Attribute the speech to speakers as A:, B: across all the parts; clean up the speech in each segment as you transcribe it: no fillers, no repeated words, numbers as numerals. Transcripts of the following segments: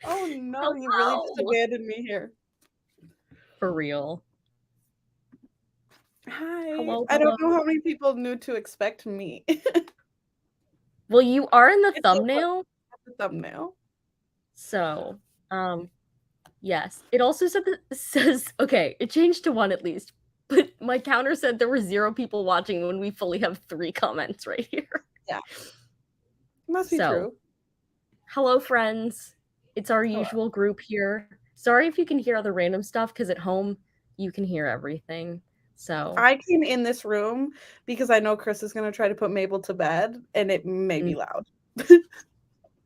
A: Oh no, you really just
B: Hello.
A: abandoned me here.
B: For real.
A: Hi.
B: Hello,
A: I don't
B: hello.
A: know how many people knew to expect me.
B: Well, you are in the
A: It's so funny
B: thumbnail,
A: at the thumbnail.
B: so yes. It also says okay, it changed to 1 at least. But my counter said there were 0 people watching when we fully have 3 comments right here.
A: Yeah. Must be
B: So,
A: true.
B: hello friends. It's our
A: Hello.
B: usual group here. Sorry if you can hear other random stuff cuz at home you can hear everything. So,
A: I came in this room because I know Chris is gonna try to put Mabel to bed, and it may
B: mm,
A: be loud.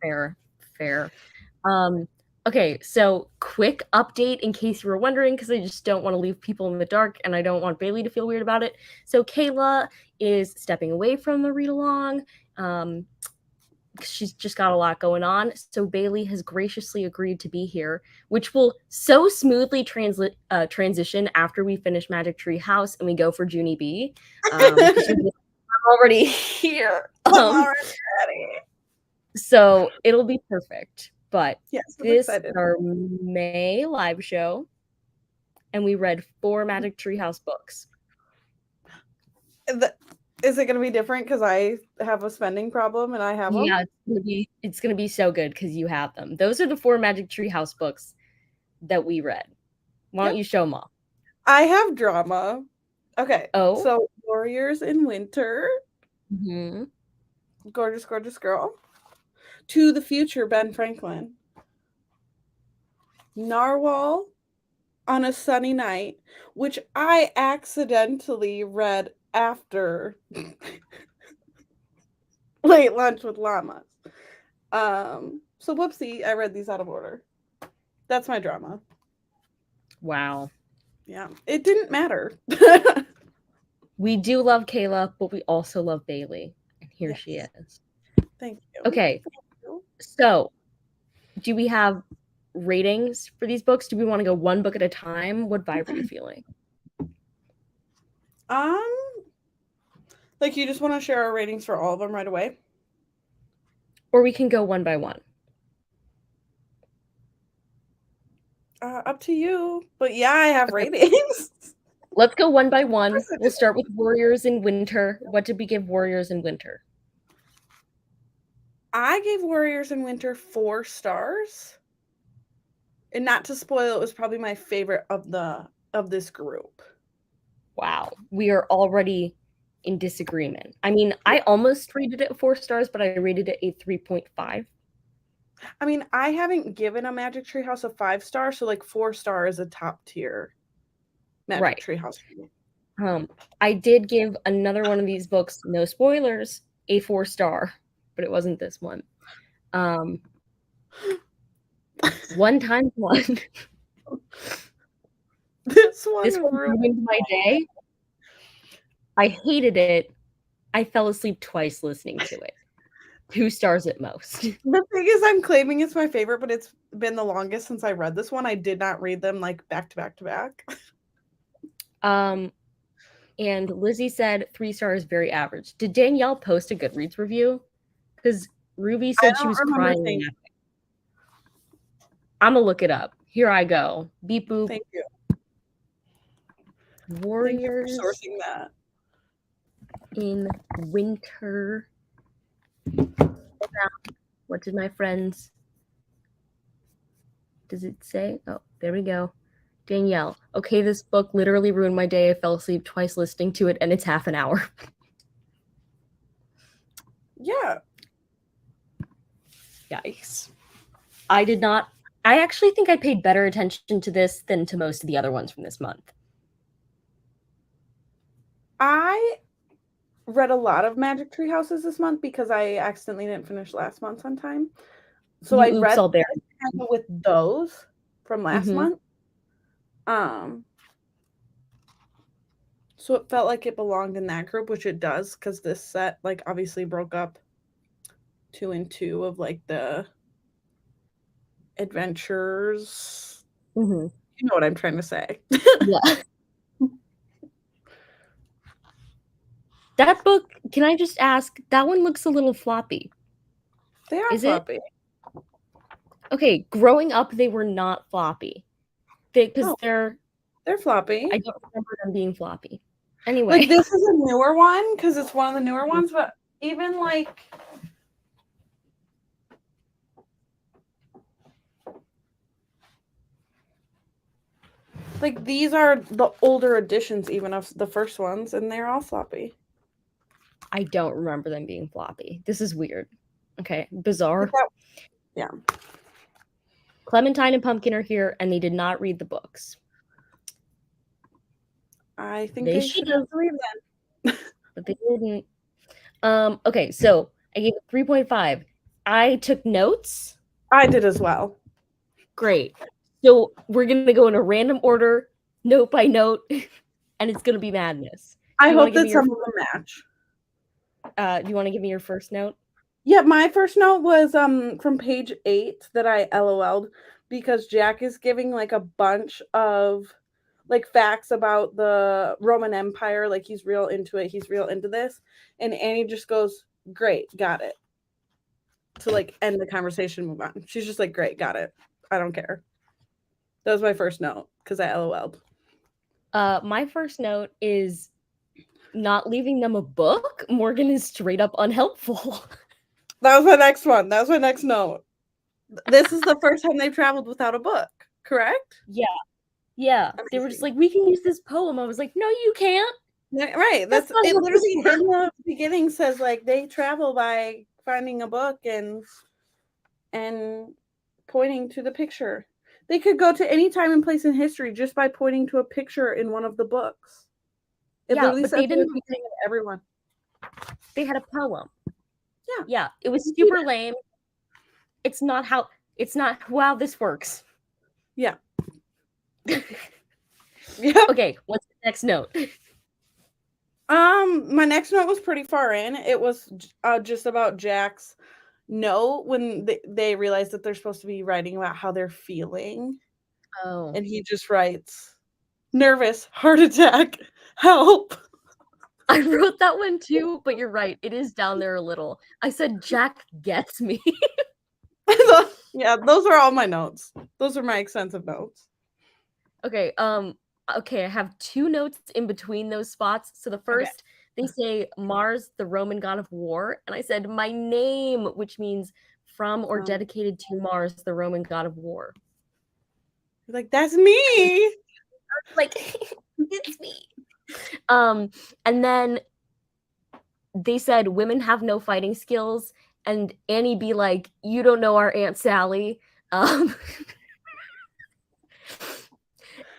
B: fair, fair. Okay, so quick update in case you were wondering, because I just don't want to leave people in the dark and I don't want Bailey to feel weird about it. So Kayla is stepping away from the read along. She's just got a lot going on. So Bailey has graciously agreed to be here, which will so smoothly transition after we finish Magic Tree House and we go for Junie B. Because she's already here.
A: I'm already ready.
B: So it'll be perfect. But
A: Yes, I'm
B: this
A: excited.
B: is our May live show, and we read 4 Magic Tree House books.
A: Is it gonna be different because I have a spending problem and I have them?
B: Yeah, it's gonna be so good because you have them. Those are the 4 Magic Tree House books that we read. Why don't
A: Yep.
B: you show them off?
A: I have drama. Okay,
B: Oh,
A: so Warriors in Winter,
B: hmm
A: gorgeous, gorgeous girl. To the Future, Ben Franklin. Narwhal on a Sunny Night, which I accidentally read after Late Lunch with Llamas. So whoopsie, I read these out of order. That's my drama.
B: wow.
A: Yeah, it didn't matter.
B: We do love Kayla, but we also love Bailey. And here she
A: Yes,
B: is.
A: thank you.
B: Okay,
A: Thank you.
B: so do we have ratings for these books? Do we want to go one book at a time? What vibe are you feeling?
A: Um, like you just want to share our ratings for all of them right away?
B: Or we can go one by one.
A: Up to you. But yeah, I have
B: Okay,
A: ratings.
B: let's go one by
A: Of
B: one.
A: course I
B: We'll
A: do.
B: start with Warriors in Winter. What did we give Warriors in Winter?
A: I gave Warriors in Winter 4 stars. And not to spoil, it was probably my favorite of this group.
B: Wow, we are already in disagreement. I mean, I
A: Yeah.
B: almost rated it 4 stars, but I rated it a 3.5.
A: I mean, I haven't given a Magic Tree House a 5 star, so like 4 star is a top tier Magic
B: Right.
A: Tree House.
B: I did give another one of these books, no spoilers, a 4 star, but it wasn't this one. Um, One Time One.
A: This one
B: This one
A: ruined.
B: ruined my day. I hated it. I fell asleep twice listening to it. 2 stars at most.
A: The thing is, I'm claiming it's my favorite, but it's been the longest since I read this one. I did not read them like back to back to back.
B: Um, and Lizzie said 3 stars, very average. Did Danielle post a Goodreads review? Because Ruby
A: I
B: said she
A: don't
B: was
A: remember
B: crying
A: saying
B: laughing. I'm gonna look it up. Here I go. Beep boop.
A: thank you. Thank you for
B: Warriors
A: sourcing that.
B: in Winter. What did my friends? Does it say? Oh, there we go. Danielle. Okay, this book literally ruined my day. I fell asleep twice listening to it, and it's half an hour.
A: Yeah.
B: Yikes. I did not. I actually think I paid better attention to this than to most of the other ones from this month.
A: I read a lot of Magic Tree Houses this month because I accidentally didn't finish last month on time. So
B: You
A: I
B: oops
A: read
B: all there.
A: kind of with those from last
B: Mm-hmm.
A: month. Um, so it felt like it belonged in that group, which it does, because this set like obviously broke up 2 and 2 of like the adventures.
B: Mm-hmm.
A: You know what I'm trying to say.
B: Yeah. That book, can I just ask, that one looks a little floppy.
A: They are
B: Is it?
A: floppy.
B: Okay, growing up, they were not floppy. Because
A: Oh, they're floppy.
B: I don't remember them being floppy. Anyway.
A: Like, this is a newer one because it's one of the newer ones, but even like these are the older editions even of the first ones, and they're all floppy.
B: I don't remember them being floppy. This is weird. Okay, bizarre.
A: Yeah.
B: Clementine and Pumpkin are here, and they did not read the books.
A: I think they should have read them.
B: But they didn't. Okay, so I gave it 3.5. I took notes.
A: I did as well.
B: Great. So we're gonna go in a random order, note by note, and it's gonna be madness.
A: I hope that some of them match.
B: Do you want to give me your first note?
A: Yeah, my first note was from page 8 that I LOL'd because Jack is giving like a bunch of like facts about the Roman Empire. Like, he's real into it. He's real into this. And Annie just goes, great, got it. To like end the conversation, move on. She's just like, great, got it. I don't care. That was my first note because I LOL'd.
B: My first note is not leaving them a book. Morgan is straight up unhelpful.
A: That was my next one. That was my next note. This is the first time they've traveled without a book, correct?
B: Yeah. Yeah. Amazing. They were just like, we can use this poem. I was like, no, you can't.
A: Right. That's it. Literally in the beginning says like they travel by finding a book and pointing to the picture. They could go to any time and place in history just by pointing to a picture in one of the books. It literally says
B: they didn't
A: the beginning of everyone.
B: They had a poem.
A: Yeah.
B: Yeah. It was super lame. It's not how this works.
A: Yeah.
B: Yeah. Okay, what's the next note?
A: My next note was pretty far in. It was just about Jack's note when they realize that they're supposed to be writing about how they're feeling.
B: Oh.
A: And he just writes, nervous, heart attack, help.
B: I wrote that one too, but you're right. It is down there a little. I said, Jack gets me.
A: Yeah, those are all my notes. Those are my extensive notes.
B: Okay, I have 2 notes in between those spots. So the first, they say Mars, the Roman god of war, and I said my name, which means from or dedicated to Mars, the Roman god of war.
A: You're like, that's me.
B: Like, it's me. And then they said women have no fighting skills, and Annie be like, you don't know our Aunt Sally.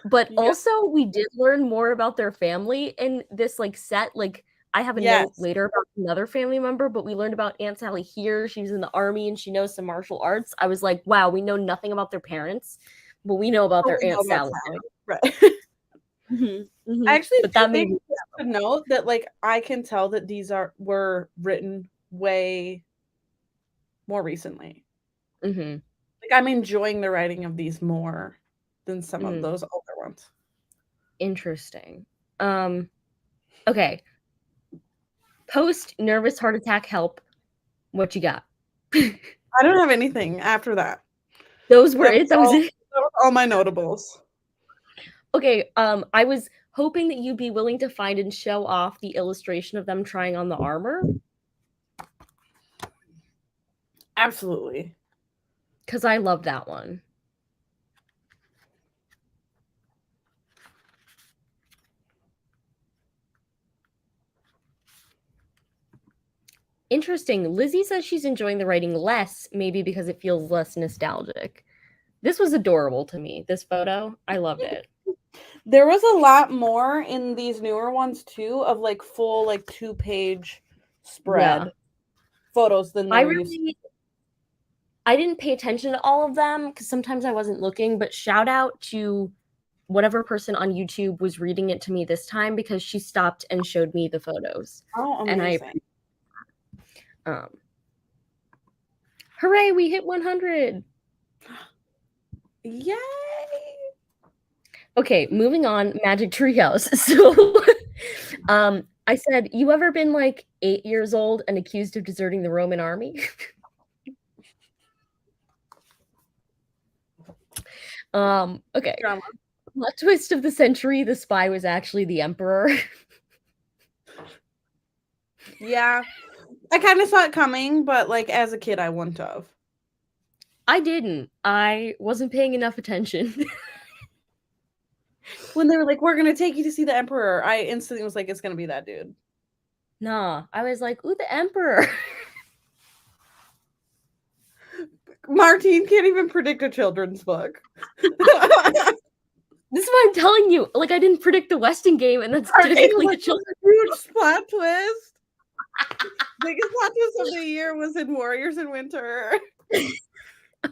B: But also we did learn more about their family in this like set. Like, I have a note later about another family member, but we learned about Aunt Sally here. She was in the army and she knows some martial arts. I was like, wow, we know nothing about their parents, but we know about their Aunt Sally.
A: Right.
B: Mm-hmm.
A: I actually think to note that like I can tell that these were written way more recently.
B: Mm-hmm.
A: Like, I'm enjoying the writing of these more than some of those older ones.
B: Interesting. Okay. Post nervous heart attack help. What you got?
A: I don't have anything after that.
B: Those were it. That was it.
A: That was all my notables.
B: Okay. I was hoping that you'd be willing to find and show off the illustration of them trying on the armor.
A: Absolutely.
B: Because I love that one. Interesting. Lizzie says she's enjoying the writing less, maybe because it feels less nostalgic. This was adorable to me, this photo. I loved it.
A: There was a lot more in these newer ones too, of like full like 2-page spread photos than they were used to.
B: I didn't pay attention to all of them because sometimes I wasn't looking, but shout out to whatever person on YouTube was reading it to me this time, because she stopped and showed me the photos.
A: Oh, amazing.
B: And hooray, we hit 100.
A: Yay.
B: Okay, moving on, Magic Treehouse. So I said, you ever been like 8 years old and accused of deserting the Roman army? Okay.
A: Drama.
B: Plot twist of the century, the spy was actually the emperor.
A: Yeah. I kind of saw it coming, but like as a kid, I wouldn't have.
B: I didn't. I wasn't paying enough attention.
A: When they were like, "We're gonna take you to see the emperor," I instantly was like, "It's gonna be that dude."
B: Nah, I was like, ooh, the emperor.
A: Martine can't even predict a children's book.
B: This is what I'm telling you. Like, I didn't predict the Weston game, and that's
A: Martine
B: technically
A: was
B: a children's.
A: huge plot twist. Biggest plot twist of the year was in Warriors in Winter.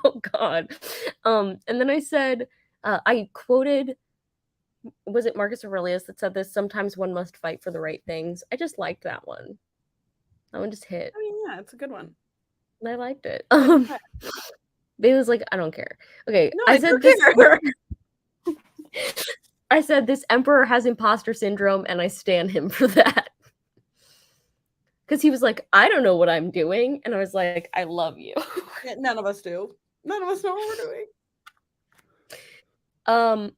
B: Oh God. And then I said, I quoted, was it Marcus Aurelius that said this? Sometimes one must fight for the right things. I just liked that one. That one just hit.
A: I mean, yeah, it's a good one.
B: I liked it.
A: Okay.
B: Bailey's like, I don't care. Okay,
A: No,
B: I
A: I
B: said
A: do
B: this.
A: care.
B: I said this emperor has imposter syndrome, and I stan him for that. Because he was like, I don't know what I'm doing, and I was like, I love you.
A: Yeah, none of us do. None of us know what we're doing.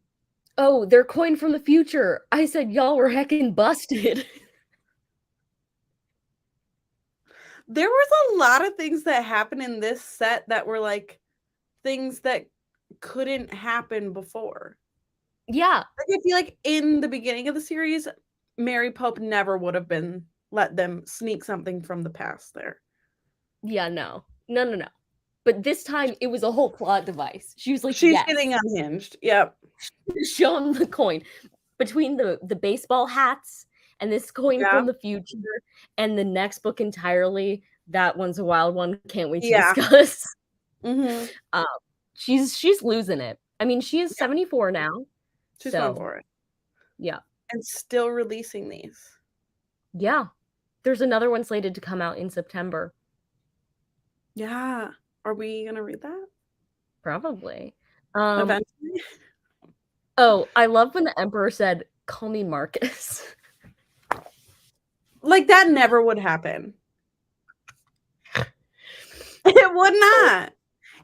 B: Oh, they're coined from the future. I said, y'all were heckin' busted.
A: There was a lot of things that happened in this set that were like things that couldn't happen before.
B: Yeah.
A: Like, I feel like in the beginning of the series, Mary Pope never would have been let them sneak something from the past there.
B: Yeah, no. But this time it was a whole plot device. She was like,
A: She's
B: yes.
A: getting unhinged. Yep.
B: Show him the coin. Between the baseball hats and this coin from the future and the next book entirely, that one's a wild one. Can't wait to discuss.
A: Mm-hmm.
B: She's losing it. I mean, she is 74 now.
A: She's going for it.
B: Yeah.
A: And still releasing these.
B: Yeah. There's another one slated to come out in September.
A: Yeah. Are we gonna read that?
B: Probably.
A: Eventually.
B: Oh, I love when the Emperor said, "Call me Marcus."
A: Like that never would happen. It would not.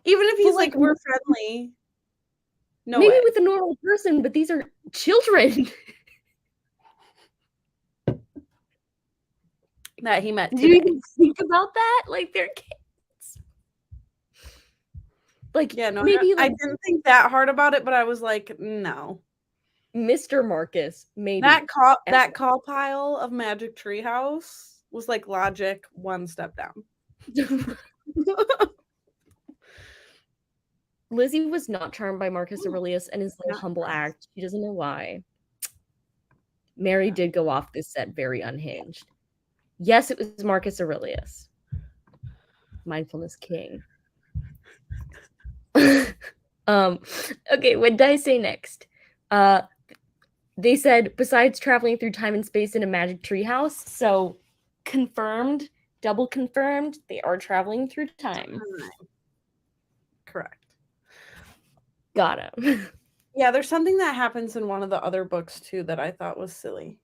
A: Even if he's like, we're friendly. No
B: maybe
A: way.
B: with a normal person, but these are children.
A: That he met today.
B: Do you even think about that? Like they're kids. Like,
A: yeah, no,
B: maybe
A: I didn't think that hard about it, but I was like, no.
B: Mr. Marcus, maybe.
A: That call pile of Magic Treehouse was like logic one step down.
B: Lizzie was not charmed by Marcus Aurelius and his little humble act. She doesn't know why. Mary did go off this set very unhinged. Yes, it was Marcus Aurelius. Mindfulness king. Okay, what did I say next? They said, besides traveling through time and space in a magic treehouse, so confirmed, double confirmed, they are traveling through time.
A: Correct.
B: Got him.
A: Yeah, there's something that happens in one of the other books too that I thought was silly.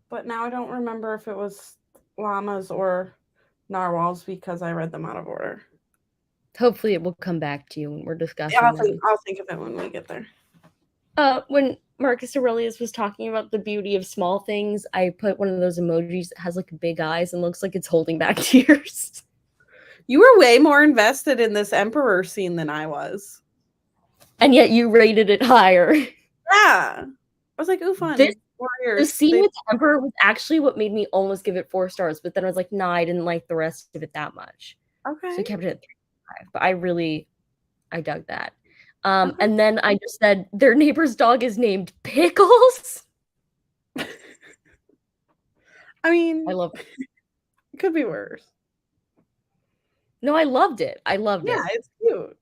A: But now I don't remember if it was llamas or narwhals because I read them out of order.
B: Hopefully it will come back to you when we're discussing
A: I'll think of it when we get there.
B: When Marcus Aurelius was talking about the beauty of small things, I put one of those emojis that has like big eyes and looks like it's holding back tears.
A: You were way more invested in this emperor scene than I was.
B: And yet you rated it higher.
A: Yeah. I was like, ooh, fun.
B: The scene with the emperor was actually what made me almost give it 4 stars, but then I was like, nah, I didn't like the rest of it that much.
A: Okay.
B: So I kept it at 3.5. But I dug that. Okay. And then I just said, their neighbor's dog is named Pickles.
A: I mean,
B: I love it.
A: It could be worse.
B: No, I loved it. I loved it.
A: Yeah, it's cute.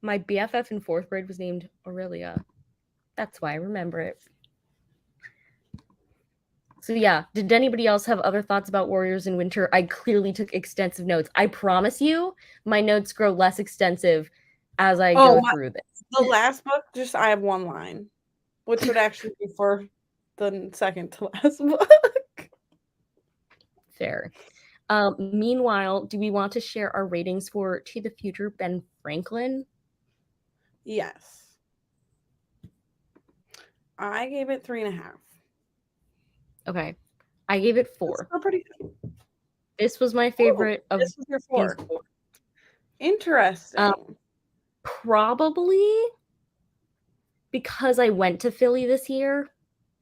B: My BFF in 4th grade was named Aurelia. That's why I remember it. So yeah, did anybody else have other thoughts about Warriors in Winter? I clearly took extensive notes. I promise you, my notes grow less extensive as I go through this.
A: The last book, I have one line, which would actually be for the second to last book.
B: Fair. Meanwhile, do we want to share our ratings for To the Future Ben Franklin?
A: Yes. I gave it 3.5.
B: Okay. I gave it
A: That's
B: 4.
A: still pretty good.
B: This was my favorite of
A: This was your
B: these
A: 4.
B: 4.
A: Interesting.
B: Probably because I went to Philly this year.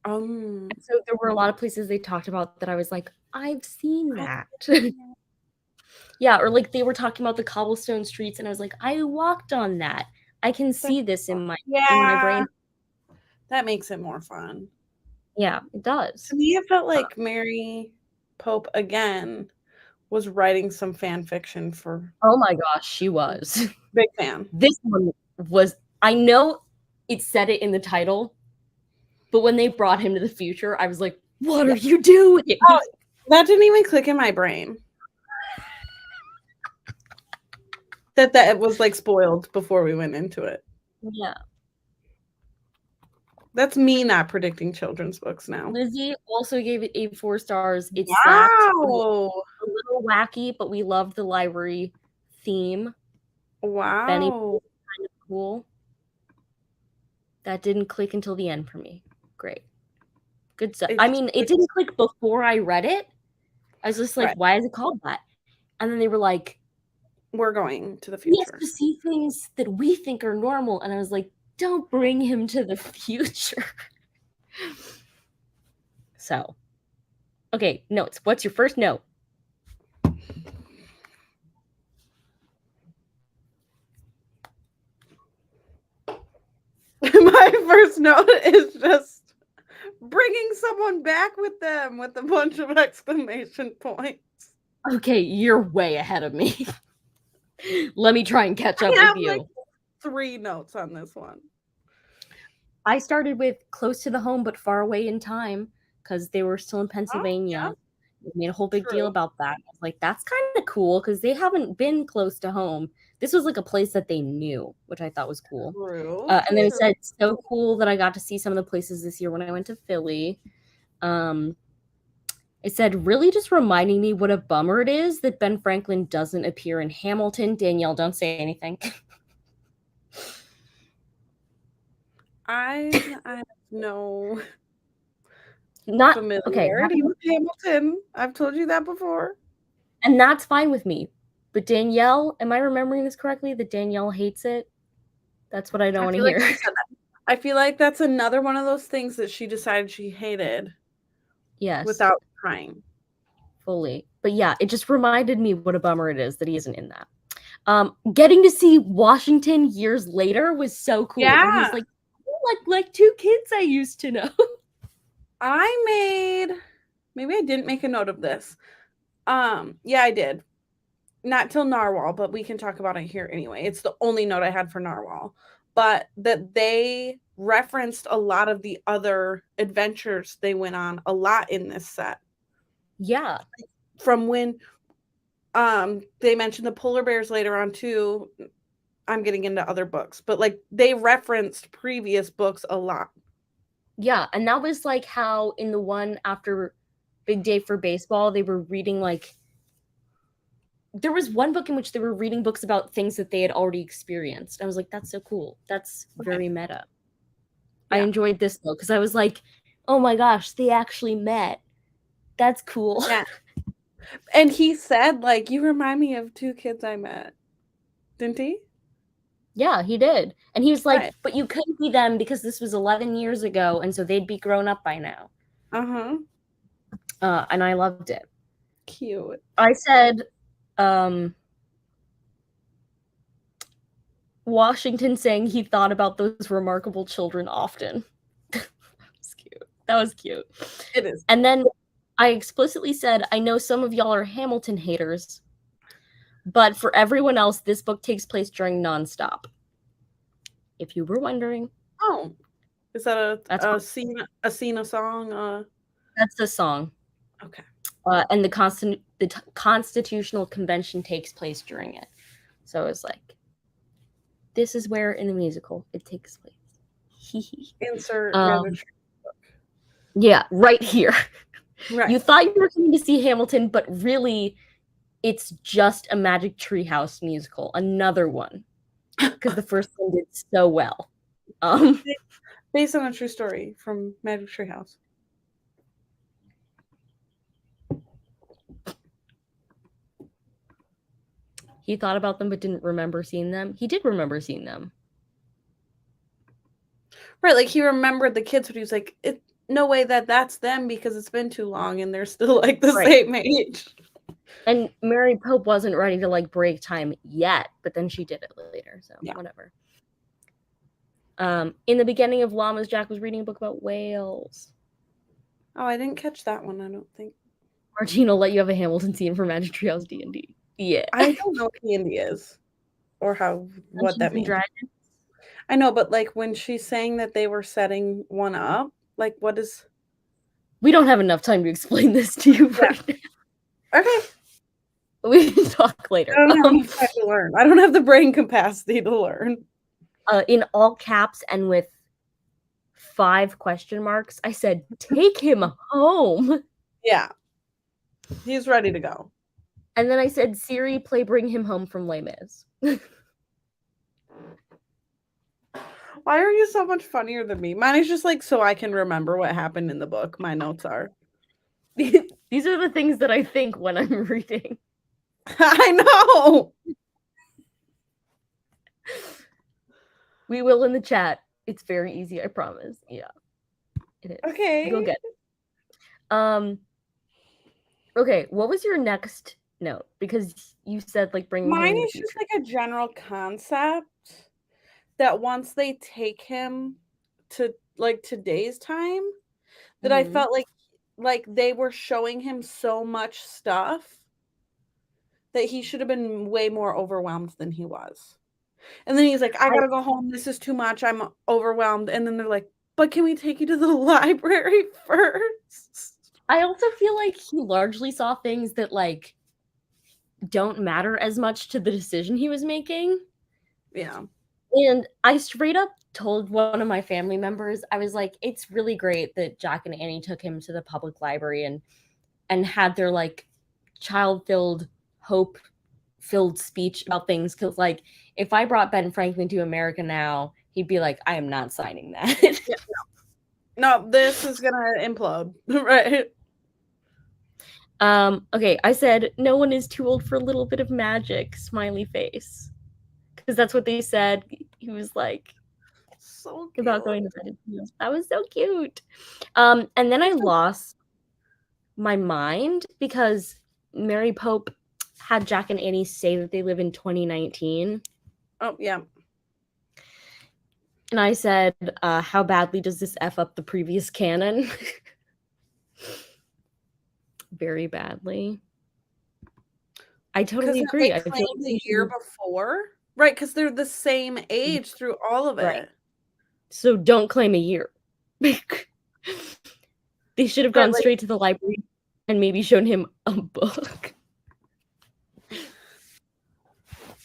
B: And so there were a lot of places they talked about that I was like, I've seen that. Yeah, or like they were talking about the cobblestone streets, and I was like, I walked on that. I can see this in my brain.
A: That makes it more fun.
B: Yeah, it does.
A: To me, it felt like Mary Pope again was writing some fan fiction for.
B: Oh my gosh, she was.
A: Big fan.
B: This one was, I know it said it in the title, but when they brought him to the future, I was like, what are you doing?
A: Oh, that didn't even click in my brain. That was like spoiled before we went into it.
B: Yeah.
A: That's me not predicting children's books now.
B: Lizzie also gave it 4 stars. It
A: Wow.
B: slapped. A little wacky, but we loved the library theme.
A: Wow.
B: Benny was kind of cool. That didn't click until the end for me. Great. Good stuff. I mean, it didn't click before I read it. I was just like, why is it called that? And then they were like,
A: we're going to the future.
B: He has to see things that we think are normal. And I was like, don't bring him to the future. So, okay, notes. What's your first note?
A: My first note is just bringing someone back with them with a bunch of exclamation points.
B: Okay, you're way ahead of me. Let me try and catch up with you.
A: Like 3 notes on this one.
B: I started with close to the home but far away in time because they were still in Pennsylvania.
A: Oh,
B: yeah. They made a whole big deal about that. I was like, that's kind of cool because they haven't been close to home. This was like a place that they knew, which I thought was cool.
A: True.
B: And then it said, so cool that I got to see some of the places this year when I went to Philly. It said, really just reminding me what a bummer it is that Ben Franklin doesn't appear in Hamilton. Danielle, don't say anything.
A: I have no
B: familiarity
A: with Hamilton. I've told you that before.
B: And that's fine with me. But Danielle, am I remembering this correctly? That Danielle hates it? That's what I don't want to hear.
A: I feel like that's another one of those things that she decided she hated.
B: Yes.
A: Without trying.
B: Fully. But yeah, it just reminded me what a bummer it is that he isn't in that. Getting to see Washington years later was so cool.
A: Yeah.
B: And he's like 2 kids I used to know.
A: Maybe I didn't make a note of this. Yeah, I did. Not till Narwhal, but we can talk about it here anyway. It's the only note I had for Narwhal. But that they referenced a lot of the other adventures they went on a lot in this set.
B: Yeah.
A: From when they mentioned the polar bears later on too. I'm getting into other books, but like they referenced previous books a lot.
B: Yeah, and that was like how in the one after Big Day for Baseball, they were reading like there was one book in which they were reading books about things that they had already experienced. I was like, that's so cool. That's very meta. Yeah. I enjoyed this though, because I was like, oh my gosh, they actually met. That's cool.
A: Yeah. And he said, like, you remind me of 2 kids I met. Didn't he?
B: Yeah, he did. And he was like, but you couldn't be them because this was 11 years ago, and so they'd be grown up by now.
A: Uh-huh.
B: And I loved it.
A: Cute.
B: I said, Washington saying he thought about those remarkable children often. That was cute. That was cute.
A: It is.
B: And then I explicitly said, I know some of y'all are Hamilton haters, but for everyone else, this book takes place during Nonstop. If you were wondering.
A: Oh, is that a song?
B: That's the song.
A: Okay.
B: And the Constitutional Convention takes place during it. So it's like, this is where in the musical it takes place.
A: Insert
B: yeah, right here.
A: Right.
B: You thought you were coming to see Hamilton, but really it's just a Magic Treehouse musical, another one, because the first one did so well.
A: Based on a true story from Magic Treehouse.
B: He thought about them but didn't remember seeing them. He did remember seeing them.
A: Right, like he remembered the kids, but he was like, no way that's them because it's been too long and they're still like the same age.
B: And Mary Pope wasn't ready to like break time yet, but then she did it later, so whatever. In the beginning of Llamas, Jack was reading a book about whales.
A: Oh, I didn't catch that one, I don't think.
B: Martine will let you have a Hamilton scene for Magic Treehouse D&D. Yeah.
A: I don't know what D&D is or what that means.
B: Dragons?
A: I know, but like when she's saying that they were setting one up, like what is...
B: We don't have enough time to explain this to you right now.
A: Okay.
B: We can talk later.
A: I don't have enough time to learn. I don't have the brain capacity to learn.
B: In all caps and with 5 question marks, I said, take him home.
A: Yeah. He's ready to go.
B: And then I said, Siri, play Bring Him Home from Les Mis.
A: Why are you so much funnier than me? Mine is just like so I can remember what happened in the book. My notes are.
B: These are the things that I think when I'm reading.
A: I know.
B: We will in the chat. It's very easy, I promise. Yeah. It is.
A: Okay.
B: You'll get it. Okay, what was your next note? Because you said like bring
A: mine is just like a general concept that once they take him to like today's time, that I felt like they were showing him so much stuff that he should have been way more overwhelmed than he was. And then he's like, I gotta go home. This is too much. I'm overwhelmed. And then they're like, but can we take you to the library first?
B: I also feel like he largely saw things that like don't matter as much to the decision he was making.
A: Yeah.
B: And I straight up told one of my family members, I was like, it's really great that Jack and Annie took him to the public library and had their like child-filled, hope-filled speech about things. Because like if I brought Ben Franklin to America now, he'd be like, I am not signing that.
A: Yeah, no, this is gonna implode. Right.
B: Okay, I said no one is too old for a little bit of magic, smiley face. Because that's what they said. He was like,
A: so
B: cute. About going to bed. That was so cute. And then I lost my mind because Mary Pope had Jack and Annie say that they live in 2019.
A: Oh, yeah.
B: And I said, how badly does this F up the previous canon? Very badly. I totally agree.
A: I feel like the year before, right? Because they're the same age through all of it.
B: Right. So don't claim a year. They should have gone straight to the library and maybe shown him a book.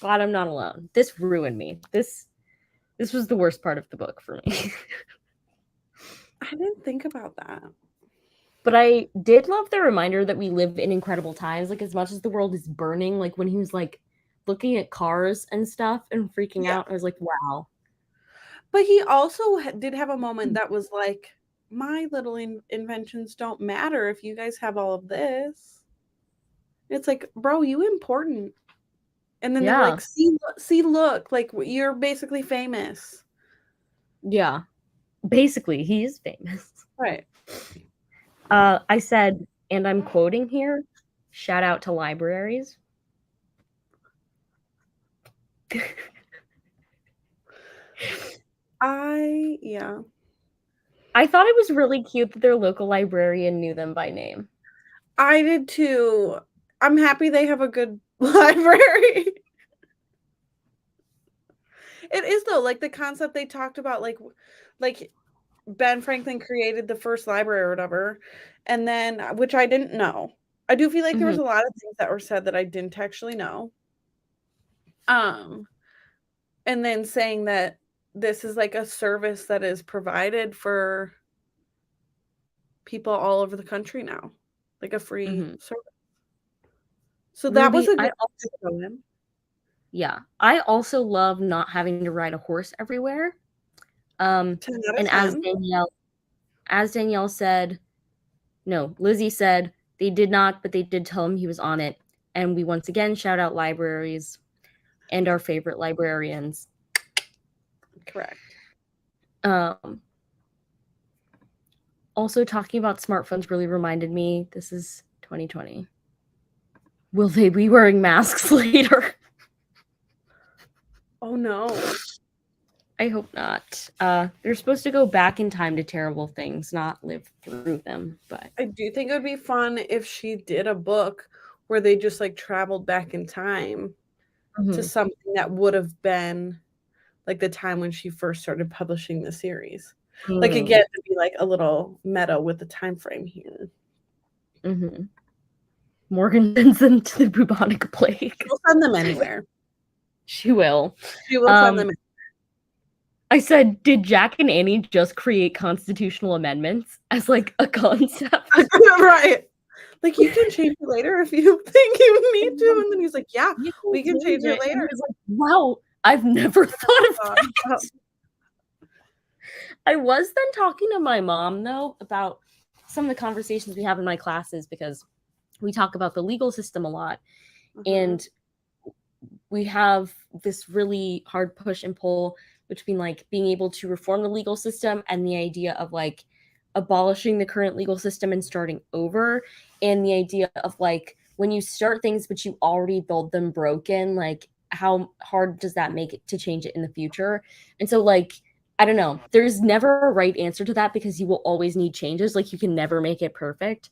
B: God, I'm not alone. This ruined me. This was the worst part of the book for me.
A: I didn't think about that.
B: But I did love the reminder that we live in incredible times. Like, as much as the world is burning, like when he was like looking at cars and stuff and freaking out, I was like, wow.
A: But he also did have a moment that was like, my little inventions don't matter if you guys have all of this. It's like, bro, you important. And then they're like, see, look, like you're basically famous.
B: Yeah. Basically, he is famous.
A: Right.
B: I said, and I'm quoting here, shout out to libraries. I thought it was really cute that their local librarian knew them by name.
A: I did too. I'm happy they have a good library. It is though, like the concept they talked about, like Ben Franklin created the first library or whatever, and then which I didn't know. I do feel like there was a lot of things that were said that I didn't actually know. And then saying that this is like a service that is provided for people all over the country now, like a free service. So that was
B: Ruby,
A: a good one to throw in.
B: yeah. I also love not having to ride a horse everywhere.
A: 10 out of
B: And
A: 10.
B: as Danielle said, no, Lizzie said they did not, but they did tell him he was on it. And we once again shout out libraries and our favorite librarians.
A: Correct.
B: Also, talking about smartphones really reminded me, this is 2020. Will they be wearing masks later?
A: Oh no.
B: I hope not. They're supposed to go back in time to terrible things, not live through them. But
A: I do think it would be fun if she did a book where they just like traveled back in time to something that would have been like the time when she first started publishing the series. Like again, to be like a little meta with the time frame here.
B: Morgan sends them to the bubonic plague.
A: She'll send them anywhere.
B: She will.
A: She will send them.
B: I said, did Jack and Annie just create constitutional amendments as like a concept?
A: Right. Like, you can change it later if you think you need to. And then he's like, yeah, we can change it later.
B: And I was like, wow, I've never thought of that. I was then talking to my mom, though, about some of the conversations we have in my classes, because we talk about the legal system a lot. And we have this really hard push and pull between like being able to reform the legal system and the idea of like abolishing the current legal system and starting over, and the idea of like when you start things but you already build them broken, like how hard does that make it to change it in the future? And so like I don't know, there's never a right answer to that because you will always need changes. Like you can never make it perfect.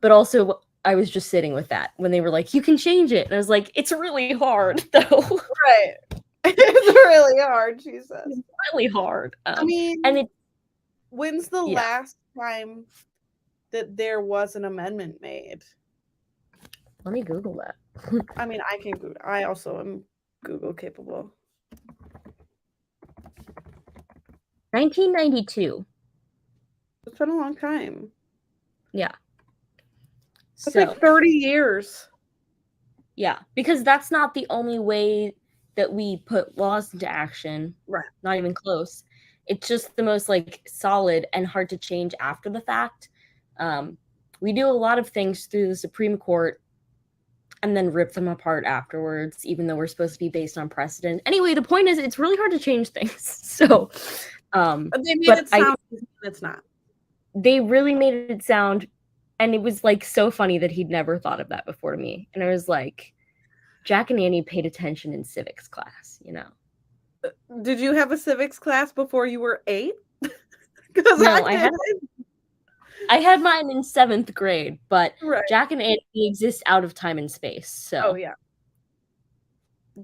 B: But also I was just sitting with that when they were like, you can change it. And I was like, it's really hard though.
A: Right. It's really hard, she says.
B: It's really hard.
A: I mean,
B: and it,
A: when's the last time that there was an amendment made?
B: Let me Google that.
A: I mean, I can Google. I also am Google capable.
B: 1992.
A: It's been a long time.
B: Yeah.
A: It's like 30 years.
B: Yeah, because that's not the only way that we put laws into action.
A: Right.
B: Not even close. It's just the most like solid and hard to change after the fact. We do a lot of things through the Supreme Court and then rip them apart afterwards, even though we're supposed to be based on precedent. Anyway, the point is it's really hard to change things. So
A: they made it sound it's not.
B: They really made it sound, and it was like so funny that he'd never thought of that before to me. And I was like, Jack and Annie paid attention in civics class, you know.
A: Did you have a civics class before you were 8?
B: No, I had mine in 7th grade, but Jack and Annie exist out of time and space. So.
A: Oh yeah.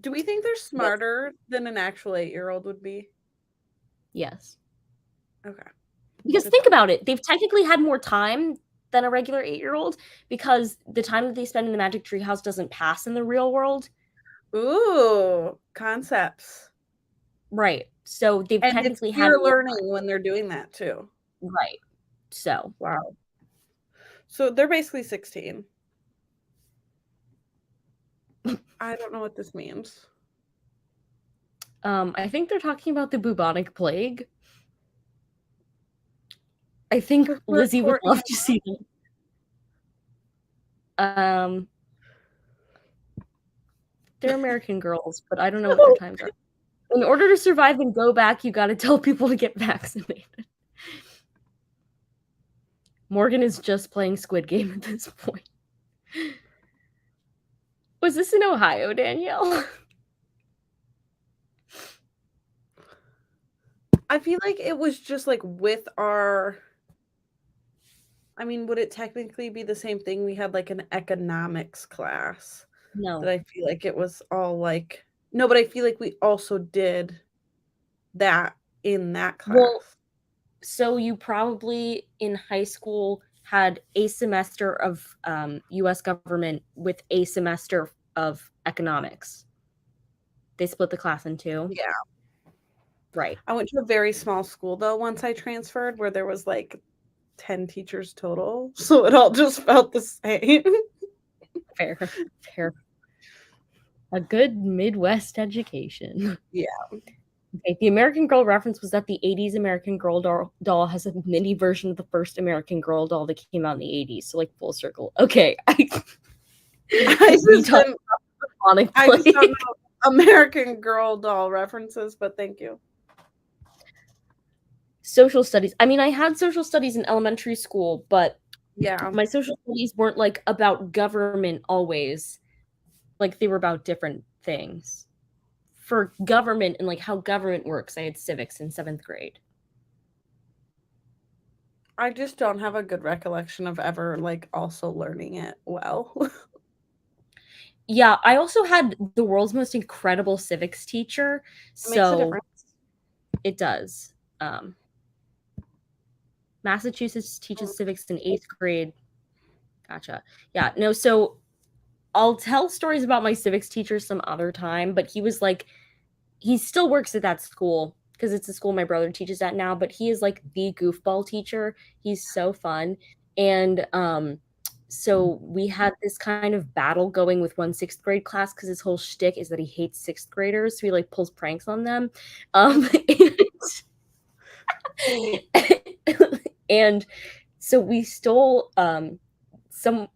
A: Do we think they're smarter than an actual 8-year-old would be?
B: Yes.
A: Okay.
B: Because think about it, they've technically had more time than a regular 8-year-old because the time that they spend in the Magic Tree House doesn't pass in the real world.
A: Ooh, concepts.
B: Right. So they've technically had
A: learning when they're doing that too.
B: Right. So.
A: Wow. So they're basically 16. I don't know what this means.
B: I think they're talking about the bubonic plague. I think Lizzie would love to see them. They're American girls, but I don't know what their times are. In order to survive and go back, you got to tell people to get vaccinated. Morgan is just playing Squid Game at this point. Was this in Ohio, Danielle?
A: I feel like it was just like with our... I mean, would it technically be the same thing? We had like an economics class.
B: No.
A: That I feel like it was all like... No, but I feel like we also did that in that class.
B: Well, so you probably in high school had a semester of U.S. government with a semester of economics. They split the class in 2.
A: Yeah.
B: Right.
A: I went to a very small school, though, once I transferred, where there was like 10 teachers total. So it all just felt the same.
B: Fair. A good Midwest education.
A: Yeah.
B: Okay, the American Girl reference was that the 80s American Girl doll has a mini version of the first American Girl doll that came out in the 80s, so like full circle. Okay.
A: I
B: We talked about
A: I just don't know American Girl doll references, but thank you.
B: Social studies. I mean, I had social studies in elementary school, but
A: yeah,
B: my social studies weren't like about government always. Like they were about different things. For government and like how government works, I had civics in 7th grade.
A: I just don't have a good recollection of ever like also learning it well.
B: Yeah, I also had the world's most incredible civics teacher.
A: It makes a
B: So
A: difference.
B: it does. Massachusetts teaches civics in 8th grade. Gotcha. Yeah, no, so I'll tell stories about my civics teacher some other time, but he was like, he still works at that school because it's the school my brother teaches at now, but he is like the goofball teacher. He's so fun. And so we had this kind of battle going with one 6th grade class because his whole shtick is that he hates 6th graders. So he like pulls pranks on them. And so we stole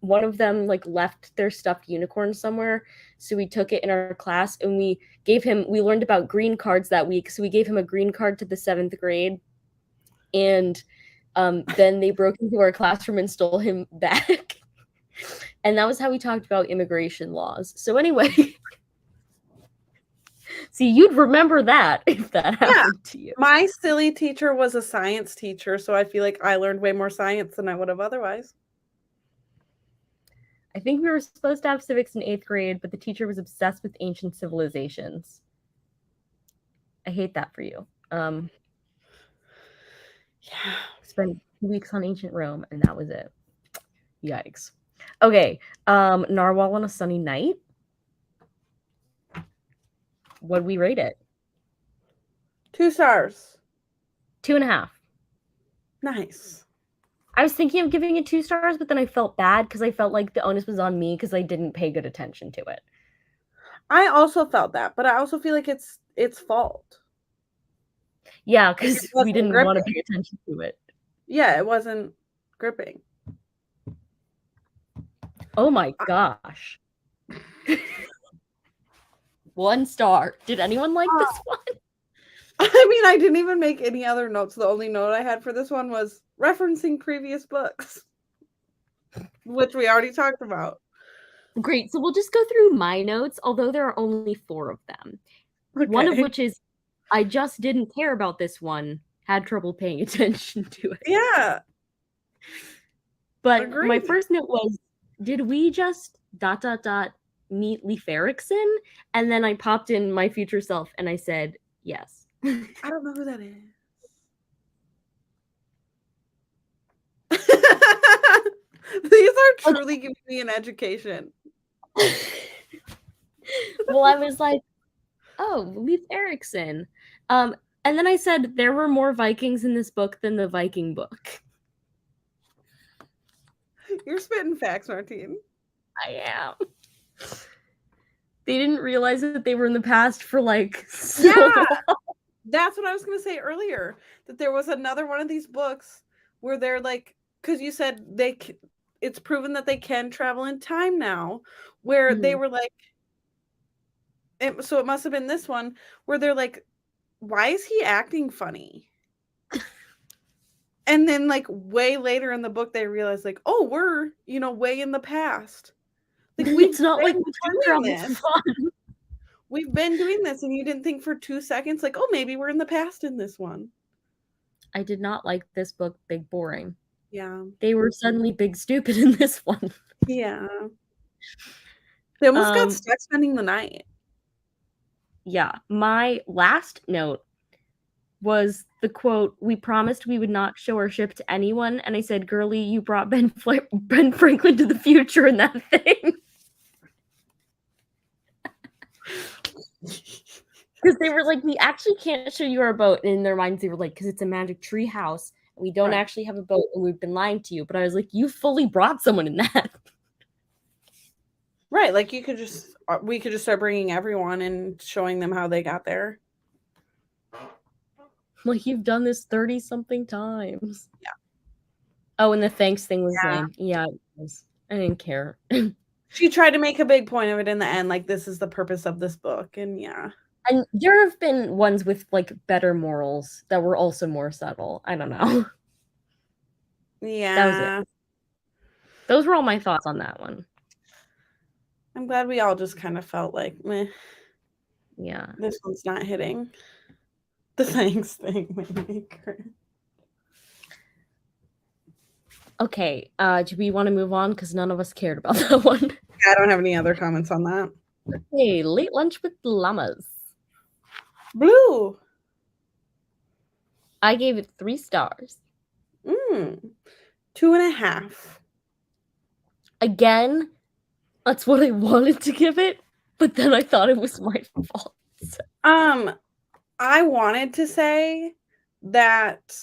B: one of them like left their stuffed unicorn somewhere, so we took it in our class and we learned about green cards that week, so we gave him a green card to the 7th grade, and then they broke into our classroom and stole him back. And that was how we talked about immigration laws. So anyway, see, you'd remember that if that happened to you.
A: My silly teacher was a science teacher, so I feel like I learned way more science than I would have otherwise.
B: I think we were supposed to have civics in 8th grade, but the teacher was obsessed with ancient civilizations. I hate that for you.
A: Yeah.
B: Spent 2 weeks on ancient Rome, and that was it. Yikes. Okay. Narwhal on a Sunny Night. What'd we rate it?
A: 2 stars.
B: 2.5.
A: Nice.
B: I was thinking of giving it 2 stars, but then I felt bad because I felt like the onus was on me because I didn't pay good attention to it.
A: I also felt that, but I also feel like it's fault.
B: Yeah, because we didn't want to pay attention to it.
A: Yeah, it wasn't gripping.
B: Oh my gosh. 1 star. Did anyone like this one?
A: I mean, I didn't even make any other notes. The only note I had for this one was referencing previous books, which we already talked about.
B: Great. So we'll just go through my notes, although there are only 4 of them. Okay. One of which is, I just didn't care about this one. Had trouble paying attention to it.
A: Yeah.
B: But agreed. My first note was, did we just ... meet Leif Erikson? And then I popped in my future self and I said, yes.
A: I don't know who that is. These are truly giving me an education.
B: Well, I was like, oh, Leif Erikson. And then I said, there were more Vikings in this book than the Viking book.
A: You're spitting facts, Martine.
B: I am. They didn't realize that they were in the past for like so long.
A: That's what I was going to say earlier, that there was another one of these books where they're like, because you said it's proven that they can travel in time now, where they were like, so it must have been this one where they're like, why is he acting funny? And then like way later in the book, they realize like, oh, we're, way in the past. Like
B: it's not like this.
A: We've been doing this, and you didn't think for 2 seconds, like, oh, maybe we're in the past in this one.
B: I did not like this book, Big Boring.
A: Yeah.
B: They were suddenly big stupid in this one.
A: Yeah. They almost got stuck spending the night.
B: Yeah. My last note was the quote, we promised we would not show our ship to anyone. And I said, girlie, you brought Ben Franklin to the future in that thing. Because they were like, we actually can't show you our boat. And in their minds, they were like, because it's a magic tree house. And we don't actually have a boat, and we've been lying to you. But I was like, you fully brought someone in that.
A: Right, like you could just we could just start bringing everyone and showing them how they got there.
B: Like, you've done this 30-something times. Yeah. Oh, and the thanks thing was lame. Yeah, it was. I didn't care.
A: She tried to make a big point of it in the end, like, this is the purpose of this book, and yeah.
B: And there have been ones with, like, better morals that were also more subtle. I don't know.
A: Yeah.
B: That was it. Those were all my thoughts on that one.
A: I'm glad we all just kind of felt like, meh.
B: Yeah.
A: This one's not hitting. The thanks thing made me cringe.
B: Okay, do we want to move on? Because none of us cared about that one.
A: I don't have any other comments on that.
B: Okay, Late Lunch with Llamas.
A: Blue.
B: I gave it 3 stars.
A: 2.5.
B: Again, that's what I wanted to give it, but then I thought it was my fault.
A: I wanted to say that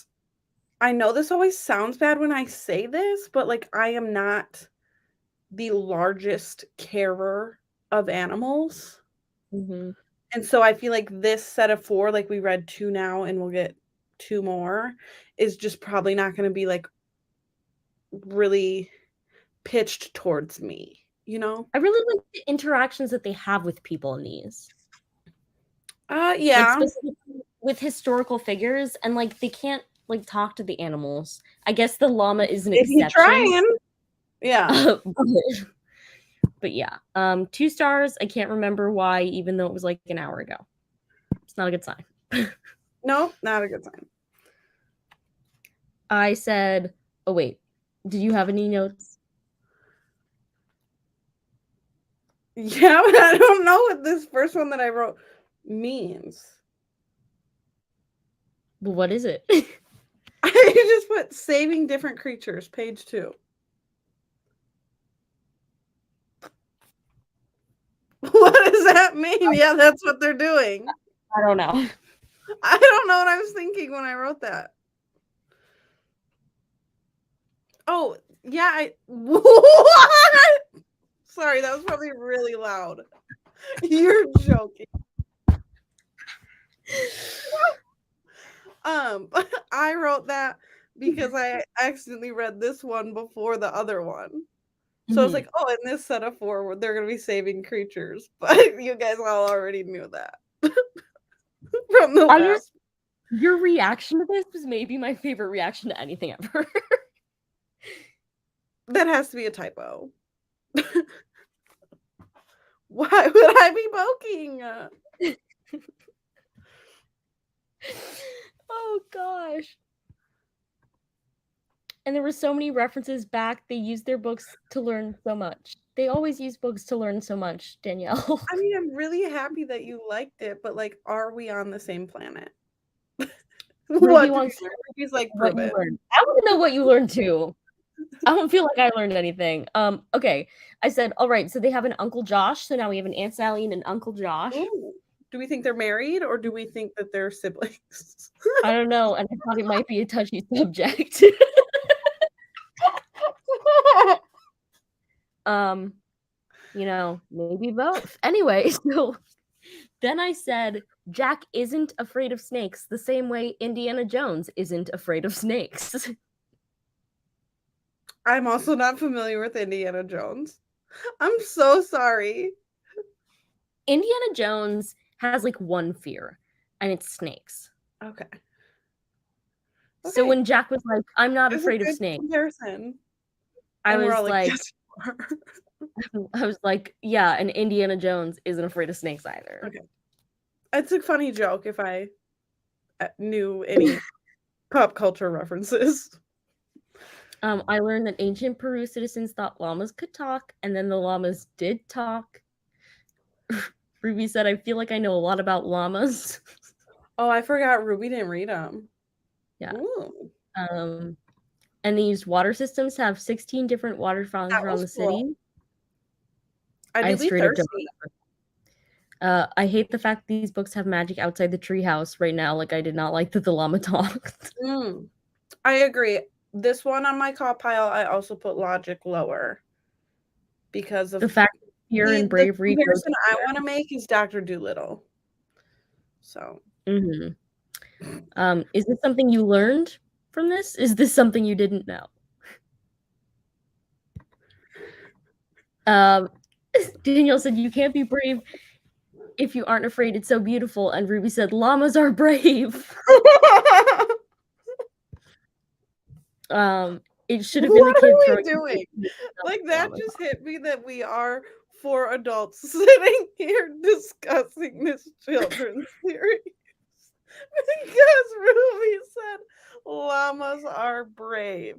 A: I know this always sounds bad when I say this, but like I am not the largest carer of animals.
B: Mm-hmm.
A: And so I feel like this set of 4, like we read 2 now and we'll get 2 more, is just probably not going to be like really pitched towards me, you know?
B: I really like the interactions that they have with people in these.
A: Yeah.
B: Like specifically with historical figures, and like they can't like talk to the animals. I guess the llama is an exception.
A: Trying. Yeah.
B: But yeah. 2 stars. I can't remember why, even though it was like an hour ago. It's not a good sign.
A: No, not a good sign.
B: I said, oh wait, did you have any notes?
A: Yeah, but I don't know what this first one that I wrote means.
B: Well, what is it?
A: I just put saving different creatures, page 2. What does that mean? Yeah, that's what they're doing.
B: I don't know.
A: I don't know what I was thinking when I wrote that. Oh, yeah, what? Sorry, that was probably really loud. You're joking. I wrote that because I accidentally read this one before the other one. So I was like, oh, in this set of 4, they're going to be saving creatures. But you guys all already knew that. From the last.
B: Your reaction to this was maybe my favorite reaction to anything ever.
A: That has to be a typo. Why would I be poking?
B: Oh gosh. And there were so many references back. They used their books to learn so much. They always use books to learn so much, Danielle.
A: I mean, I'm really happy that you liked it, but like, are we on the same planet? What do you He's like, prove it.
B: I want to know what you learned too. I don't feel like I learned anything. Okay. I said, all right, so they have an Uncle Josh. So now we have an Aunt Sally and an Uncle Josh.
A: Ooh. Do we think they're married or do we think that they're siblings?
B: I don't know. And I thought it might be a touchy subject. You know, maybe both. Anyway, so then I said, Jack isn't afraid of snakes the same way Indiana Jones isn't afraid of snakes.
A: I'm also not familiar with Indiana Jones. I'm so sorry.
B: Indiana Jones has like one fear, and it's snakes.
A: Okay.
B: So when Jack was like, I'm not afraid of snakes.
A: Comparison.
B: I was like, yeah, and Indiana Jones isn't afraid of snakes either.
A: Okay. It's a funny joke if I knew any pop culture references.
B: I learned that ancient Peru citizens thought llamas could talk, and then the llamas did talk. Ruby said, I feel like I know a lot about llamas.
A: Oh, I forgot Ruby didn't read them.
B: Yeah. And these water systems have 16 different water fountains around the city.
A: I'd be thirsty.
B: I hate the fact these books have magic outside the treehouse right now. Like, I did not like that the llama talked.
A: I agree. This one on my call pile, I also put logic lower because of
B: the fact fear and bravery.
A: The comparison I want to make is Dr. Dolittle. So.
B: Is this something you learned from this? Is this something you didn't know? Danielle said, you can't be brave if you aren't afraid. It's so beautiful. And Ruby said, llamas are brave. It should have been the kid throwing.
A: What are we doing? Like, that just hit me that we are 4 adults sitting here discussing this children's series. Because Ruby said llamas are brave.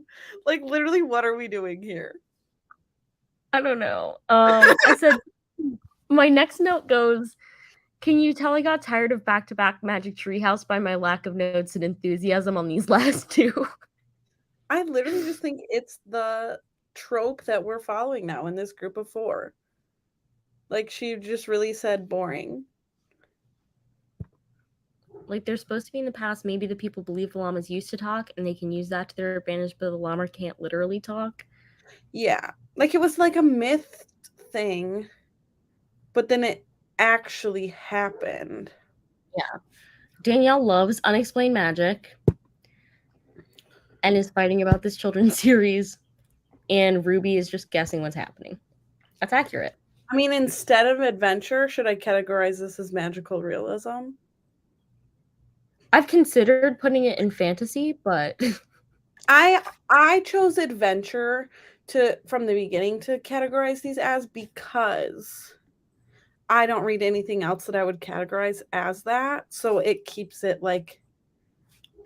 A: Like, literally, what are we doing here?
B: I don't know. I said, my next note goes, can you tell I got tired of back-to-back Magic Treehouse by my lack of notes and enthusiasm on these last 2?
A: I literally just think it's the trope that we're following now in this group of 4. Like, she just really said boring.
B: Like, they're supposed to be in the past. Maybe the people believe the llamas used to talk and they can use that to their advantage, but the llama can't literally talk.
A: Yeah. Like, it was like a myth thing, but then it actually happened.
B: Yeah. Danielle loves unexplained magic and is fighting about this children's series, and Ruby is just guessing what's happening. That's accurate.
A: I mean, instead of adventure, should I categorize this as magical realism?
B: I've considered putting it in fantasy, but
A: I chose adventure from the beginning to categorize these as, because I don't read anything else that I would categorize as that, so it keeps it like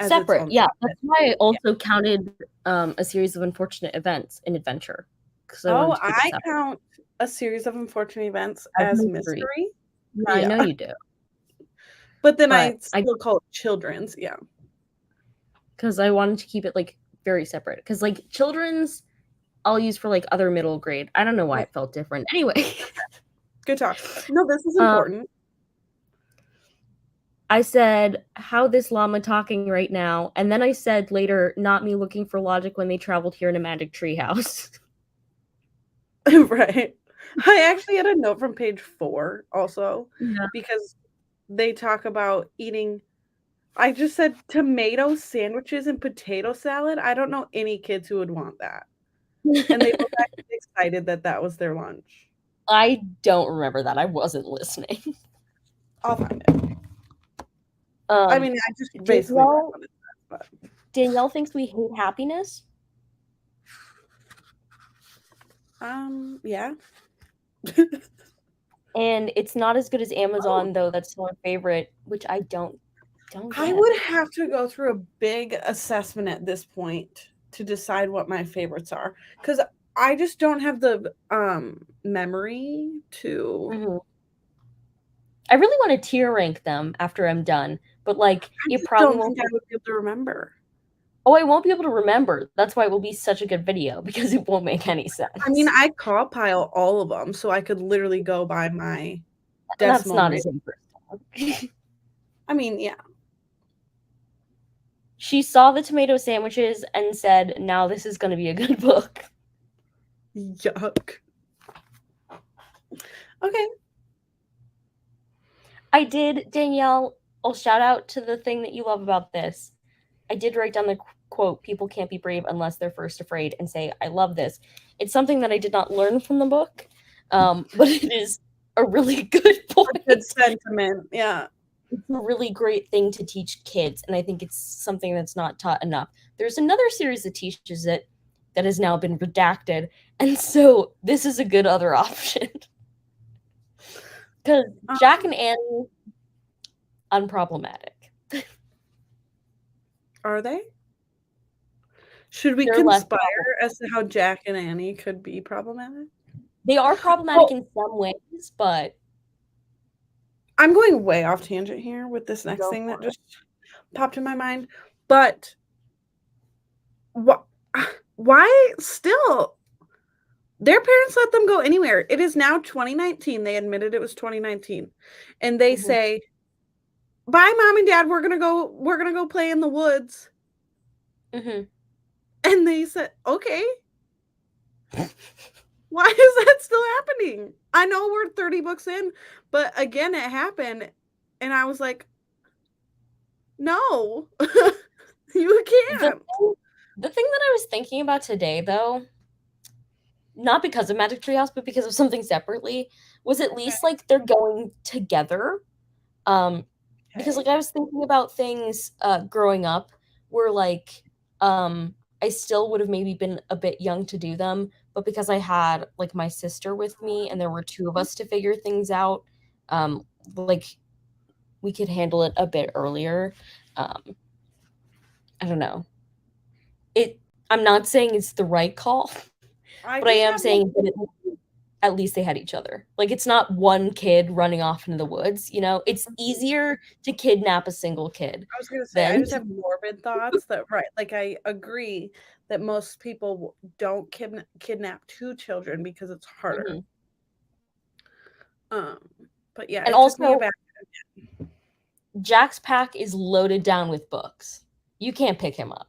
A: as
B: separate. Yeah, that's why I also counted a series of unfortunate events in adventure.
A: I count a series of unfortunate events as mystery.
B: Yeah, I know you do.
A: But then I still call it children's, yeah.
B: Because I wanted to keep it like very separate. Because like children's, I'll use for like other middle grade. I don't know why it felt different. Anyway.
A: Good talk. No, this is important.
B: I said, how this llama talking right now? And then I said later, not me looking for logic when they traveled here in a magic treehouse.
A: Right. I actually had a note from page 4 also, because they talk about eating. I just said tomato sandwiches and potato salad. I don't know any kids who would want that. And they were actually excited that that was their lunch.
B: I don't remember that. I wasn't listening.
A: I'll find it. I mean, I just basically
B: Danielle thinks we hate happiness.
A: Yeah.
B: And it's not as good as Amazon, though. That's still our favorite, which I don't get.
A: I would have to go through a big assessment at this point to decide what my favorites are, because I just don't have the memory to.
B: Mm-hmm. I really want to tier rank them after I'm done, but like
A: I probably won't. I would be able to remember.
B: Oh, I won't be able to remember. That's why it will be such a good video, because it won't make any sense.
A: I mean, I compile all of them, so I could literally go by my
B: decimal. That's not as interesting.
A: I mean, yeah.
B: She saw the tomato sandwiches and said, now this is going to be a good book.
A: Yuck. Okay.
B: I did, Danielle, I'll shout out to the thing that you love about this. I did write down the quote, people can't be brave unless they're first afraid, and say, I love this. It's something that I did not learn from the book, but it is a really good point.
A: Good sentiment, yeah.
B: It's a really great thing to teach kids, and I think it's something that's not taught enough. There's another series that teaches it that has now been redacted, and so this is a good other option. Because Jack and Annie, unproblematic.
A: Are they? Should we conspire as to how Jack and Annie could be problematic?
B: They are problematic in some ways, but
A: I'm going way off tangent here with this next thing that just popped in my mind. But why still? Their parents let them go anywhere. It is now 2019. They admitted it was 2019. And they say, bye, Mom and Dad, we're gonna go play in the woods.
B: Mm-hmm.
A: And they said, okay. Why is that still happening? I know we're 30 books in, but again, it happened. And I was like, no, you
B: The
A: can't.
B: the thing that I was thinking about today, though, not because of Magic Tree House, but because of something separately, was at
A: Okay.
B: least like they're going together. Um, because
A: Okay.
B: like I was thinking about things growing up where like I still would have maybe been a bit young to do them, but because I had like my sister with me and there were two of us to figure things out, um, like we could handle it a bit earlier. Um, I don't know. It. I'm not saying it's the right call,
A: I
B: but I
A: just
B: am
A: have one.
B: saying that at least they had each other. Like it's not one kid running off into the woods, you know? It's easier to kidnap a single kid
A: I was gonna say I
B: than
A: just have morbid thoughts that right. Like I agree that most people don't kidnap two children because it's harder.
B: Mhm.
A: Um, but yeah,
B: And
A: it took me
B: also
A: aback.
B: Jack's pack is loaded down with books. You can't pick him up.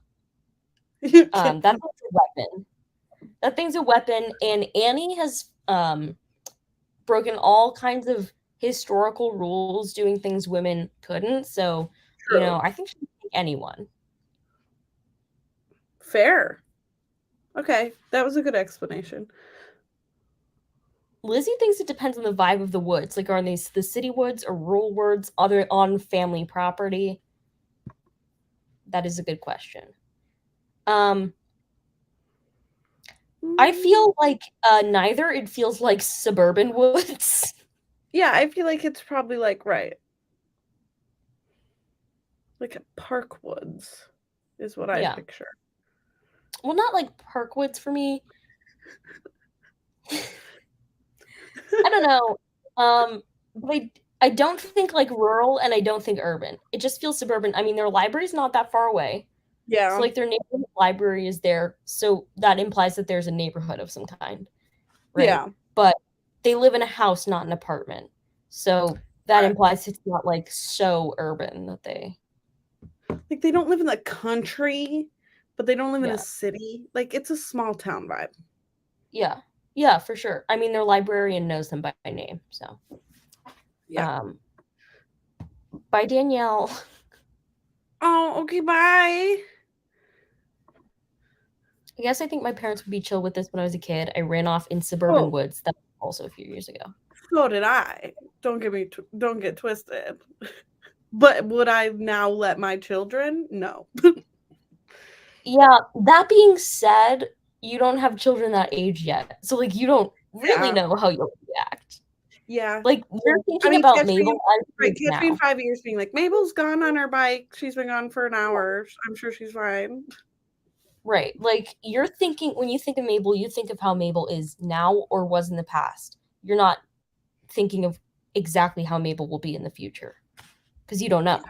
A: You can't.
B: That thing's a weapon. That thing's a weapon, and Annie has broken all kinds of historical rules, doing things women couldn't. So, you know,
A: True.
B: I think she can pick anyone.
A: Fair. Okay, that was a good explanation.
B: Lizzie thinks it depends on the vibe of the woods. Like, are these the city woods or rural woods? Other on family property? That is a good question. Um, I
A: Mm,
B: feel like neither. It feels like suburban woods.
A: yeah, I feel like it's probably like right, like a park woods is what I
B: Yeah.
A: picture.
B: Well, not like park woods for me. I don't know. But I don't think like rural and I don't think urban. It just feels suburban. I mean, their library's not that far away. So
A: Yeah,
B: like their neighborhood library is there. So that implies that there's a neighborhood of some kind, right?
A: yeah.
B: But they live in a house, not an apartment. So that
A: Correct.
B: implies it's not like so urban that they
A: Like they don't live in the country, but they don't live in a
B: yeah.
A: city. Like it's a small town vibe.
B: Yeah. Yeah, for sure. I mean, their librarian knows them by name, so
A: Yeah.
B: um by Danielle.
A: Oh, okay, bye.
B: I guess I think my parents would be chill with this when I was a kid. I ran off in suburban
A: Oh,
B: woods. That was also a few years ago.
A: so did I. Don't get twisted. But would I now let my children? No.
B: Yeah, that being said, you don't have children that age yet. So like you don't really
A: Yeah.
B: know how you'll react.
A: Yeah.
B: Like you're
A: I
B: thinking
A: mean,
B: about Mabel as she
A: right,
B: is
A: catch me in
B: now.
A: 5 years being like, "Mabel's gone on her bike. She's been gone for an hour. I'm sure she's fine."
B: Right. Like you're thinking when you think of Mabel, you think of how Mabel is now or was in the past. You're not thinking of exactly how Mabel will be in the future because you don't
A: Yeah,
B: know.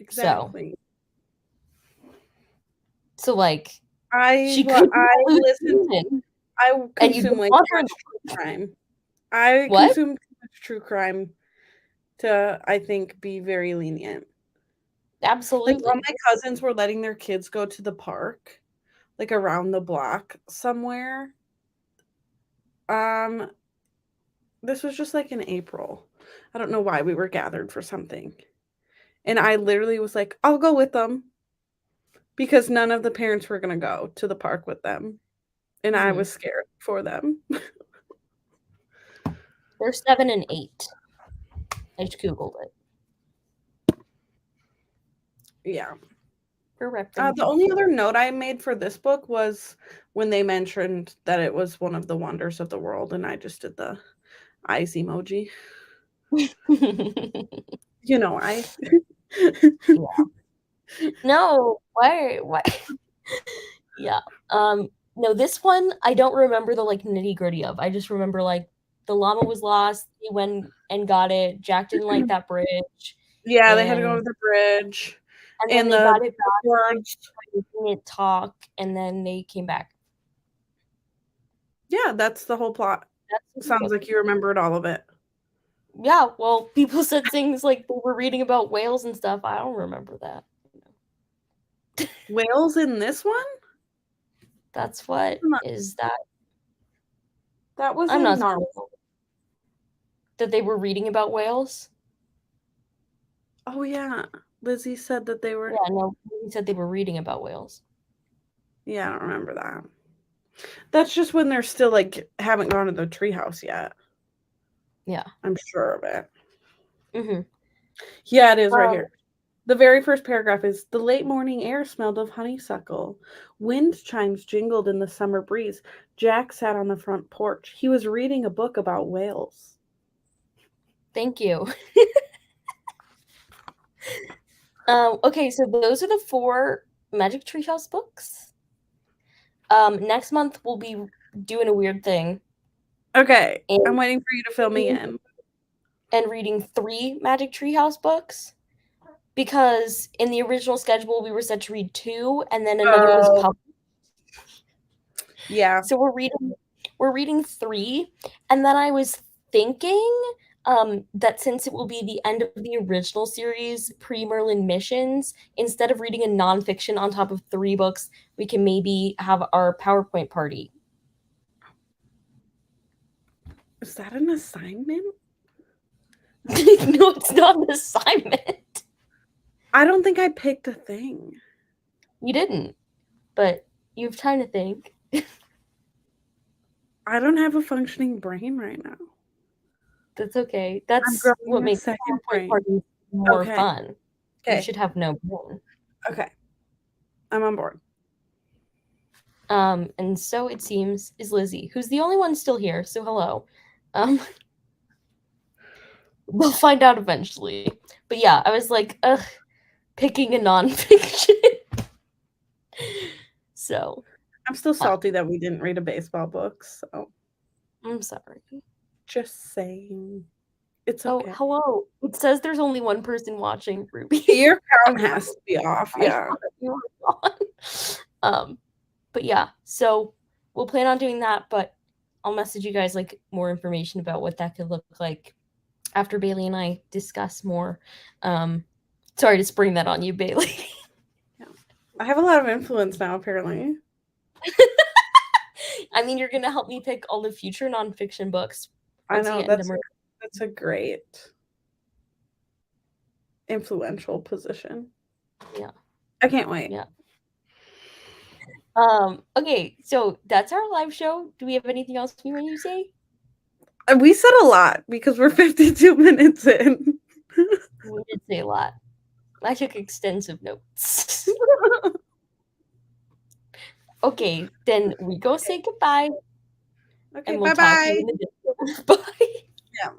B: So,
A: exactly.
B: so like
A: I
B: she
A: wa
B: could be
A: I
B: a loose
A: listen
B: cannon,
A: I
B: and you
A: consume
B: don't
A: way
B: want
A: too
B: her in
A: much
B: the
A: true crime. I
B: what?
A: consume too much true crime to, I think, be very lenient. Like, all
B: Absolutely.
A: my cousins were letting their kids go to the park, like, around the block somewhere. Um, this was just, like, in April. I don't know why we were gathered for something, and I literally was like, "I'll go with them," because none of the parents were gonna go to the park with them, and I
B: Mhm.
A: was scared for them.
B: They're 7 and 8. I just Googled it.
A: Yeah.
B: Correct,
A: The
B: thank you.
A: only other note I made for this book was when they mentioned that it was one of the wonders of the world, and I just did the eyes emoji. You know, I
B: Yeah. No, why yeah, no, this one, I don't remember the, like, nitty-gritty of. I just remember, like, the llama was lost, he went and got it, Jack didn't like that bridge,
A: Yeah, they had to go over
B: and
A: the bridge,
B: then
A: and
B: they got it
A: the
B: back
A: words.
B: by making it talk, and then they came back.
A: Yeah, that's the whole plot.
B: That's the
A: Sounds
B: book.
A: like you remembered all of it.
B: Yeah, well, people said things like they were reading about whales and stuff, I don't remember that.
A: Whales in this one?
B: That's what is that
A: That was
B: I'm
A: in
B: not
A: Narnia.
B: that they were reading about whales.
A: Oh yeah, Lizzie said that they were.
B: Yeah, no, he said they were reading about whales.
A: Yeah, I don't remember that. That's just when they're still like haven't gone to the treehouse yet.
B: Yeah.
A: I'm sure of it.
B: Mm-hmm.
A: Yeah, it is right here. The very first paragraph is the late morning air smelled of honeysuckle. Wind chimes jingled in the summer breeze. Jack sat on the front porch. He was reading a book about whales.
B: Thank you. Okay, so those are the 4 Magic Treehouse books. Next month we'll be doing a weird thing.
A: Okay,
B: And
A: I'm waiting for you to fill me in.
B: And reading 3 Magic Treehouse books. Because in the original schedule we were set to read 2 and then another was published.
A: Yeah.
B: So we're reading 3, and then I was thinking that since it will be the end of the original series, pre-Merlin missions, instead of reading a nonfiction on top of 3 books, we can maybe have our PowerPoint party.
A: Is that an assignment?
B: No, it's not an assignment.
A: I don't think I picked a thing.
B: You didn't, but you have time to think.
A: I don't have a functioning brain right now.
B: That's okay. That's what makes
A: second
B: PowerPoint
A: brain.
B: parties more fun.
A: Okay.
B: You should have no brain.
A: Okay. I'm on board.
B: And so it seems is Lizzie, who's the only one still here. So hello. We'll find out eventually. But yeah, I was like, ugh, picking a nonfiction. So
A: I'm still salty that we didn't read a baseball book. So
B: I'm sorry.
A: Just saying. It's okay.
B: Oh, hello. It says there's only one person watching, Ruby.
A: Your count has to be off. Yeah.
B: You were gone. But yeah, so we'll plan on doing that, but I'll message you guys like more information about what that could look like after Bailey and I discuss more. Sorry to spring that on you, Bailey.
A: Yeah. I have a lot of influence now, apparently.
B: I mean, you're gonna help me pick all the future nonfiction books.
A: I know that's a great influential position.
B: Yeah.
A: I can't wait.
B: Yeah. Okay, so that's our live show. Do we have anything else we want to say?
A: We said a lot because we're 52 minutes in.
B: We did say a lot. I took extensive notes. Okay, then we go say goodbye.
A: Okay,
B: And we'll
A: bye-bye.
B: Bye.
A: Yeah.